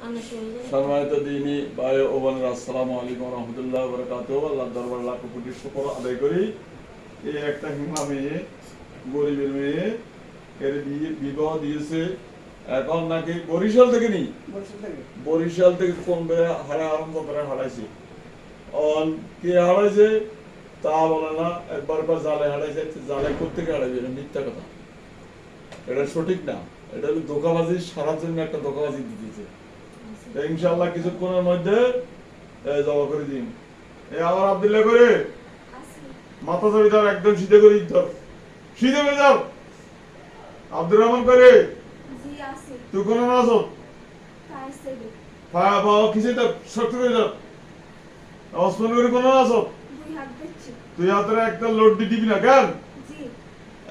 সম্মানিত দিনী ভাই ও বোনেরা, আসসালামু আলাইকুম ওয়া রাহমাতুল্লাহি ওয়া বারাকাতুহু। আল্লাহর দরবারে লাখ কোটি শুকর আদায় করি। এই একটা হিমা মেয়ে, গরিবের মেয়ে, এর বিবাহ দিয়েছে। এখন নাকি বরিশাল থেকে নি, বরিশাল থেকে ফোন করে হারা আরম্ভ করে হারাইছে। অন কে হারাইছে তা বলে না, একবার জালে হারাইছে। জালে করতে হারাইছে, এটা মিথ্যা কথা, এটা সঠিক না। এটা হলো ধোকাবাজি, সারার জন্য একটা ধোকাবাজি দিতেছে। ইনশাআল্লাহ কিছুক্ষণের মধ্যে জমা করে দিন। আমার আব্দুল্লাহ করে মাথা ধরে ধর, একদম সিধে করে ধর, সিধে করে যাও। আব্দুর রহমান করে তুই কোন আছো? খিচে ধর, শক্ত করে ধর। ওসমান করে কোন আছো? তুই হাতের একটা লোড দিবি না কেন?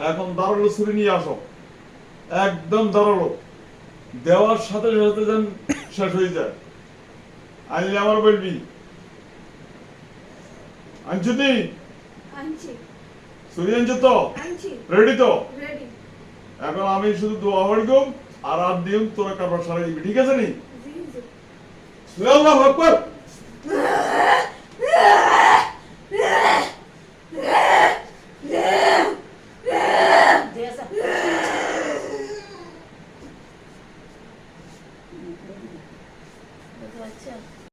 এখন দাঁড়ালো ছুরি নিয়ে আসো, একদম দাঁড়ালো, দেওয়ার সাথে সাথে যেন শেষ হয়ে যায়। আনলে আমার বলবি আনছো তুই? ছুরি আনছো তো? রেডি তো? এখন আমি শুধু দোয়া পড়ব আর দিম, তোরা কারবার সারা দিবি, ঠিক আছে নি? আল্লাহু আকবার।